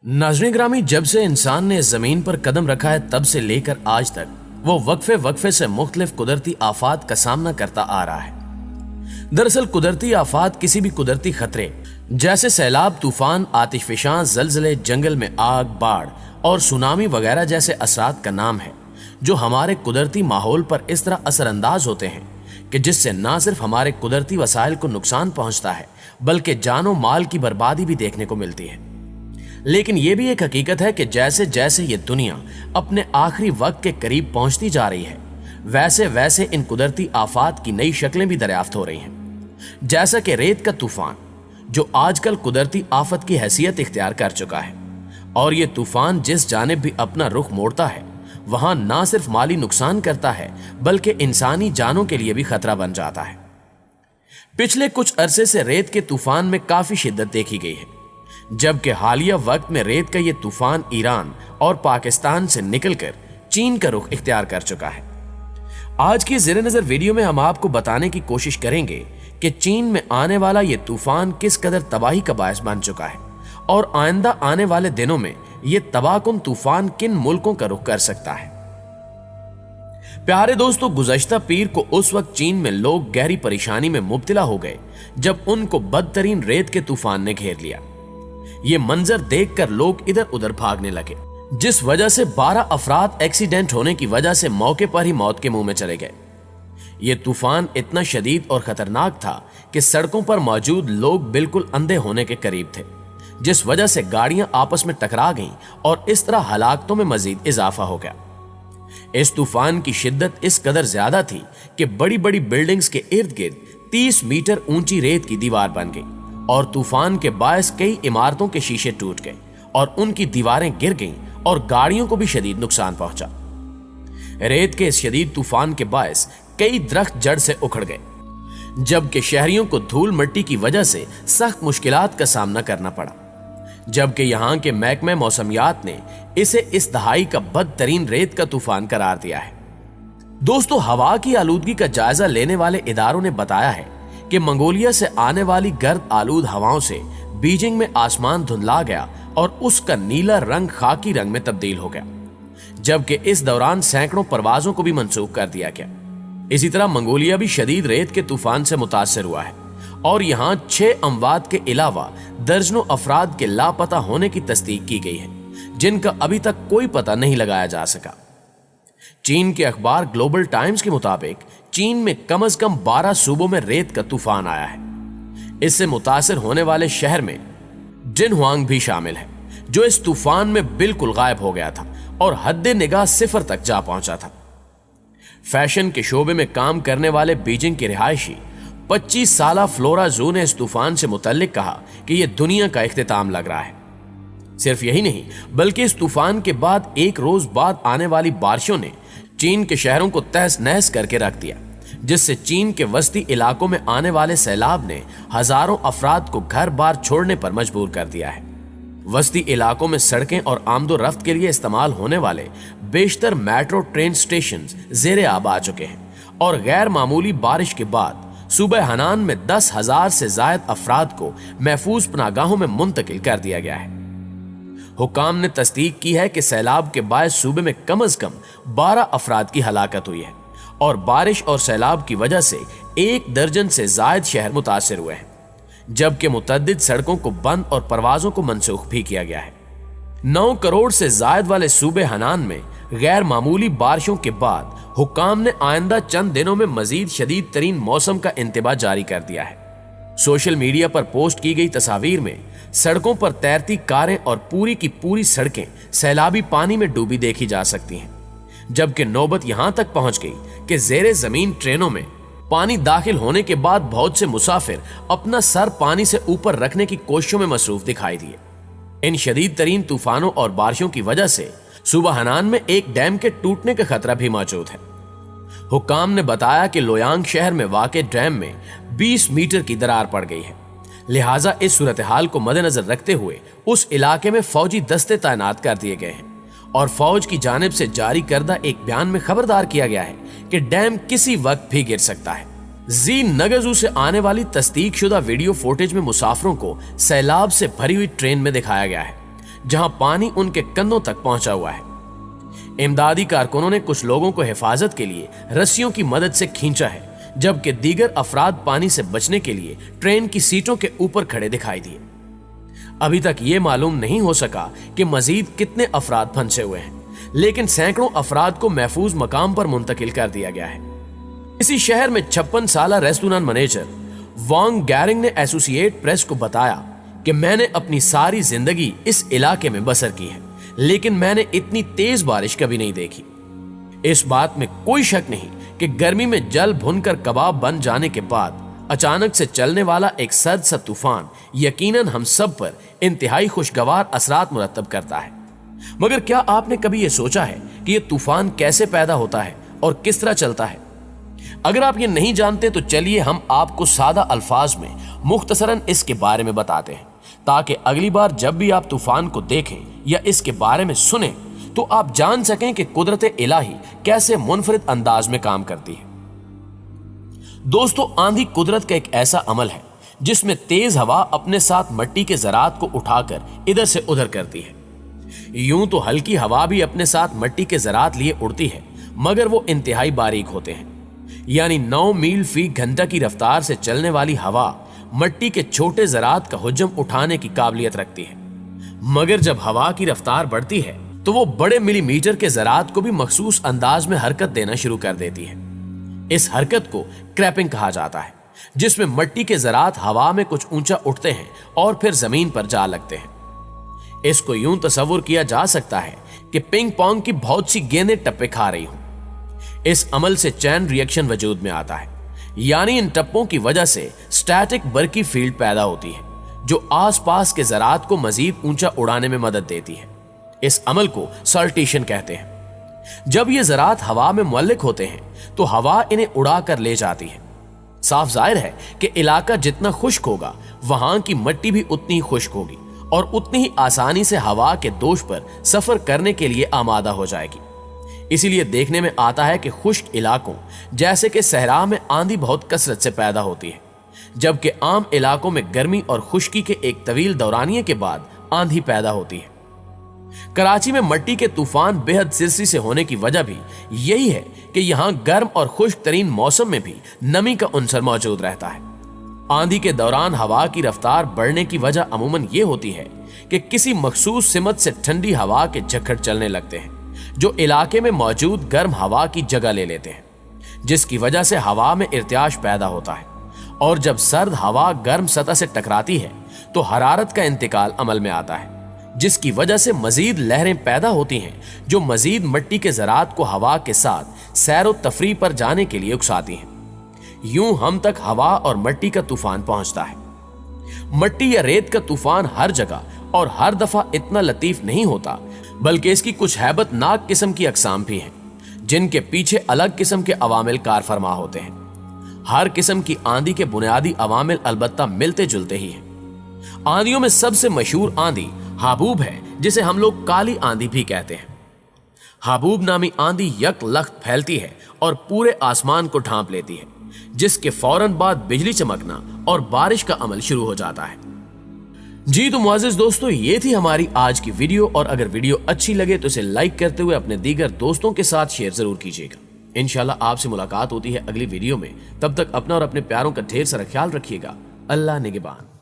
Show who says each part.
Speaker 1: नाज़रीन ग्रामी, जब से इंसान ने जमीन पर कदम रखा है तब से लेकर आज तक वो वक्फे वक्फे से मुख्तलिफ कुदरती आफात का सामना करता आ रहा है। दरअसल कुदरती आफात किसी भी कुदरती खतरे जैसे सैलाब, तूफान, आतिशफशां, जलजले, जंगल में आग, बाढ़ और सुनामी वगैरह जैसे असरात का नाम है जो हमारे कुदरती माहौल पर इस तरह असरअंदाज होते हैं कि जिससे ना सिर्फ हमारे कुदरती वसाइल को नुकसान पहुंचता है बल्कि जानो माल की बर्बादी भी देखने को मिलती है। लेकिन यह भी एक हकीकत है कि जैसे जैसे ये दुनिया अपने आखिरी वक्त के करीब पहुंचती जा रही है वैसे वैसे इन कुदरती आफात की नई शक्लें भी दरियाफ्त हो रही हैं। जैसा कि रेत का तूफान जो आजकल कुदरती आफत की हैसियत इख्तियार कर चुका है, और ये तूफान जिस जानिब भी अपना रुख मोड़ता है वहां ना सिर्फ माली नुकसान करता है बल्कि इंसानी जानों के लिए भी खतरा बन जाता है। पिछले कुछ अरसे से रेत के तूफान में काफी शिद्दत देखी गई है, जबकि हालिया वक्त में रेत का यह तूफान ईरान और पाकिस्तान से निकलकर चीन का रुख इख्तियार कर चुका है। आज की ज़ेरे नज़र वीडियो में हम आपको बताने की कोशिश करेंगे कि चीन में आने वाला यह तूफान किस कदर तबाही का बायस बन चुका है और आइंदा आने वाले दिनों में यह तबाहकुन तूफान किन मुल्कों का रुख कर सकता है। प्यारे दोस्तों, गुज़श्ता पीर को उस वक्त चीन में लोग गहरी परेशानी में मुब्तला हो गए जब उनको बदतरीन रेत के तूफान ने घेर लिया। ये मंजर देखकर लोग इधर उधर भागने लगे, जिस वजह से 12 अफराद एक्सीडेंट होने की वजह से मौके पर ही मौत के मुंह में चले गए। ये तूफान इतना शदीद और खतरनाक था कि सड़कों पर मौजूद लोग बिल्कुल अंधे होने के करीब थे, जिस वजह से गाड़ियां आपस में टकरा गईं और इस तरह हलाकतों में मजीद इजाफा हो गया। इस तूफान की शिद्दत इस कदर ज्यादा थी कि बड़ी बड़ी बिल्डिंग्स के इर्द गिर्द 30 मीटर ऊंची रेत की दीवार बन गई और तूफान के बायस कई इमारतों के शीशे टूट गए और उनकी दीवारें गिर गईं और गाड़ियों को भी शदीद नुकसान पहुंचा। रेत के इस शदीद तूफान के बायस कई दरख्त जड़ से उखड़ गए, जबकि शहरियों को धूल मिट्टी की वजह से सख्त मुश्किलात का सामना करना पड़ा। जबकि यहाँ के महकमे मौसमियात ने इसे इस दहाई का बदतरीन रेत का तूफान करार दिया है। दोस्तों, हवा की आलूदगी का जायजा लेने वाले इदारों ने बताया है कि मंगोलिया से आने वाली गर्द आलूद हवाओं से बीजिंग में आसमान धुंधला गया और उसका नीला रंग खाकी रंग में तब्दील हो गया, जबकि इस दौरान सैकड़ों परवाजों को भी मंसूख कर दिया गया। इसी तरह मंगोलिया भी शदीद रेत के तूफान से मुतासर हुआ है और यहाँ 6 अमवात के अलावा दर्जनों अफराद के लापता होने की तस्दीक की गई है, जिनका अभी तक कोई पता नहीं लगाया जा सका। चीन के अखबार ग्लोबल टाइम्स के मुताबिक चीन में कम से कम 12 सूबों में रेत का तूफान आया है। इससे मुतासर होने वाले शहर में जिनहुआंग भी शामिल है, जो इस तूफान में बिल्कुल गायब हो गया था और हद्दे निगाह 0 तक जा पहुंचा था। फैशन के शोबे में काम करने वाले बीजिंग के रिहायशी 25 साला फ्लोरा जू ने इस तूफान से मुतल्लिक कहा कि यह दुनिया का इख्तिताम लग रहा है। सिर्फ यही नहीं बल्कि इस तूफान के बाद एक रोज बाद आने वाली बारिशों ने चीन के शहरों को तहस नहस करके रख दिया, जिससे चीन के वस्ती इलाकों में आने वाले सैलाब ने हजारों अफराद को घर बार छोड़ने पर मजबूर कर दिया है। वस्ती इलाकों में सड़कें और आमदो रफ्त के लिए इस्तेमाल होने वाले बेशतर मेट्रो ट्रेन स्टेशन ज़ेरे आब आ चुके हैं और गैर मामूली बारिश के बाद सूबह हनान में 10,000 से जायद अफराद को महफूज पनागाहों में मुंतकिल कर दिया गया है। हुकाम ने तस्दीक की है कि सैलाब के बायस सूबे में कम से कम 12 अफराद की हलाकत हुई है और बारिश और सैलाब की वजह से 1 दर्जन से जायद शहर मुतासर हुए हैं, जबकि मुतअद्दिद सड़कों को बंद और परवाजों को मनसूख भी किया गया है। 9 करोड़ से जायद वाले सूबे हनान में गैर मामूली बारिशों के बाद हुकाम ने आइंदा चंद दिनों में मजीद शदीद तरीन मौसम का इंतबाह जारी कर दिया है। सोशल मीडिया पर पोस्ट की गई तस्वीर में सड़कों पर तैरती कारें और पूरी की पूरी सड़कें सैलाबी पानी में डूबी देखी जा सकती हैं, जबकि नौबत यहां तक पहुंच गई कि ज़ेरे जमीन ट्रेनों में पानी दाखिल होने के बाद बहुत से मुसाफिर अपना सर पानी से ऊपर रखने की कोशिशों में मसरूफ दिखाई दिए। इन शदीद तरीन तूफानों और बारिशों की वजह से सूबा हनान में एक डैम के टूटने का खतरा भी मौजूद है। हुकाम ने बताया कि लोयांग शहर में वाक़े डैम में 20 मीटर की दरार पड़ गई है, लिहाजा इस सूरत हाल को मद्देनजर रखते हुए उस इलाके में फौजी दस्ते तैनात कर दिए गए हैं और फौज की जानिब से जारी करदा एक बयान में खबरदार किया गया है कि डैम किसी वक्त भी गिर सकता है। जी नगजू से आने वाली तस्दीक शुदा वीडियो फुटेज में मुसाफिरों को सैलाब से भरी हुई ट्रेन में दिखाया गया है, जहां पानी उनके कंधों तक पहुंचा हुआ है। इमदादी कारकुनों ने कुछ लोगों को हिफाजत के लिए रस्सियों की मदद से खींचा है, जबकि दीगर अफराद पानी से बचने के लिए ट्रेन की सीटों के ऊपर खड़े दिखाई दिए। अभी तक ये मालूम नहीं हो सका कि मजीद कितने अफराद फंसे हुए हैं, लेकिन सैकड़ों अफराद को महफूज मकाम पर मुंतकिल कर दिया गया है। इसी शहर में 56 साला रेस्टोरेंट मैनेजर वांग गैरिंग ने एसोसिएट प्रेस को बताया कि मैंने अपनी सारी जिंदगी इस इलाके में बसर की है, लेकिन मैंने इतनी तेज बारिश कभी नहीं देखी। इस बात में कोई शक नहीं कि गर्मी में जल भुनकर कबाब बन जाने के बाद अचानक से चलने वाला एक सर्द सा तूफान यकीनन हम सब पर इंतहाई खुशगवार असरात मुरतब करता है। मगर क्या आपने कभी यह सोचा है कि यह तूफान कैसे पैदा होता है और किस तरह चलता है? अगर आप ये नहीं जानते तो चलिए हम आपको सादा अल्फाज में मुख्तसरन इसके बारे में बताते हैं, ताकि अगली बार जब भी आप तूफान को देखें या इसके बारे में सुने तो आप जान सकें कि कुदरत इलाही कैसे मुनफरिद अंदाज में काम करती है। दोस्तों, आंधी कुदरत का एक ऐसा अमल है जिसमें तेज हवा अपने साथ मिट्टी के ज़रात को उठाकर इधर से उधर करती है। यूं तो हल्की हवा भी अपने साथ मिट्टी के ज़रात लिए उड़ती है, मगर वो इंतहाई बारीक होते हैं। यानी 9 मील फी घंटा की रफ्तार से चलने वाली हवा मिट्टी के छोटे ज़रात का हुज्म उठाने की काबिलियत रखती है। मगर जब हवा की रफ्तार बढ़ती है तो वो बड़े मिलीमीटर के ज़रात को भी मखसूस अंदाज में हरकत देना शुरू कर देती है। इस हरकत को क्रैपिंग कहा जाता है, जिसमें मिट्टी के ज़रात हवा में कुछ ऊंचा उठते हैं और फिर जमीन पर जा लगते हैं। इसको यूं तस्वुर किया जा सकता है कि पिंग पोंग की बहुत सी गेंदें टप्पे खा रही हों। इस अमल से चैन रिएक्शन वजूद में आता है, यानी इन टप्पों की वजह से स्टैटिक बरकी फील्ड पैदा होती है, जो आसपास के ज़रात को मजीद ऊंचा उड़ाने में मदद देती है। इस अमल को सल्टेशन कहते हैं। जब ये ज़रात हवा में मुअल्लिक होते हैं तो हवा इन्हें उड़ा कर ले जाती है। साफ जाहिर है कि इलाका जितना खुश्क होगा वहां की मिट्टी भी उतनी ही खुश्क होगी और उतनी ही आसानी से हवा के दोष पर सफर करने के लिए आमादा हो जाएगी। इसीलिए देखने में आता है कि खुश्क इलाकों जैसे कि सहरा में आंधी बहुत कसरत से पैदा होती है, जबकि आम इलाकों में गर्मी और खुश्की के एक तवील दौरानिये के बाद आंधी पैदा होती है। कराची में मिट्टी के तूफान बेहद सिरसी से होने की वजह भी यही है कि यहाँ गर्म और खुश्क तरीन मौसम में भी नमी का उनसर मौजूद रहता है। आंधी के दौरान हवा की रफ्तार बढ़ने की वजह अमूमन ये होती है कि किसी मखसूस सिमत से ठंडी हवा के झक्कड़ चलने लगते हैं, जो इलाके में मौजूद गर्म हवा की जगह ले लेते हैं, जिसकी वजह से हवा में इर्तियाश पैदा होता है। और जब सर्द हवा गर्म सतह से टकराती है तो हरारत का इंतकाल अमल में आता है, जिसकी वजह से मजीद लहरें पैदा होती हैं, जो मजीद मिट्टी के ज़रात को हवा के साथ सैर व तफरी पर जाने के लिए उकसाती हैं। यूं हम तक हवा और मिट्टी का तूफान पहुंचता है। मिट्टी या रेत का तूफान हर जगह और हर दफा इतना लतीफ नहीं होता, बल्कि इसकी कुछ हैबतनाक किस्म की अकसाम भी हैं, जिनके पीछे अलग किस्म के अवामिल कार फरमा होते हैं। हर किस्म की आंधी के बुनियादी अवामिल अलबत्ता मिलते जुलते ही हैं। आंधियों में सबसे मशहूर आंधी हाबूब है, जिसे हम लोग काली आंधी भी कहते हैं। हाबूब नामी आंधी यक लख्त फैलती है और पूरे आसमान को ढांप लेती है, जिसके फौरन बाद बिजली चमकना और बारिश का अमल शुरू हो जाता है। जी तो मुअज़्ज़िज़ दोस्तों, ये थी हमारी आज की वीडियो, और अगर वीडियो अच्छी लगे तो इसे लाइक करते हुए अपने दीगर दोस्तों के साथ शेयर जरूर कीजिएगा। इंशाल्लाह आपसे मुलाकात होती है अगली वीडियो में। तब तक अपना और अपने प्यारों का ढेर सारा ख्याल रखिएगा। अल्लाह निगहबान।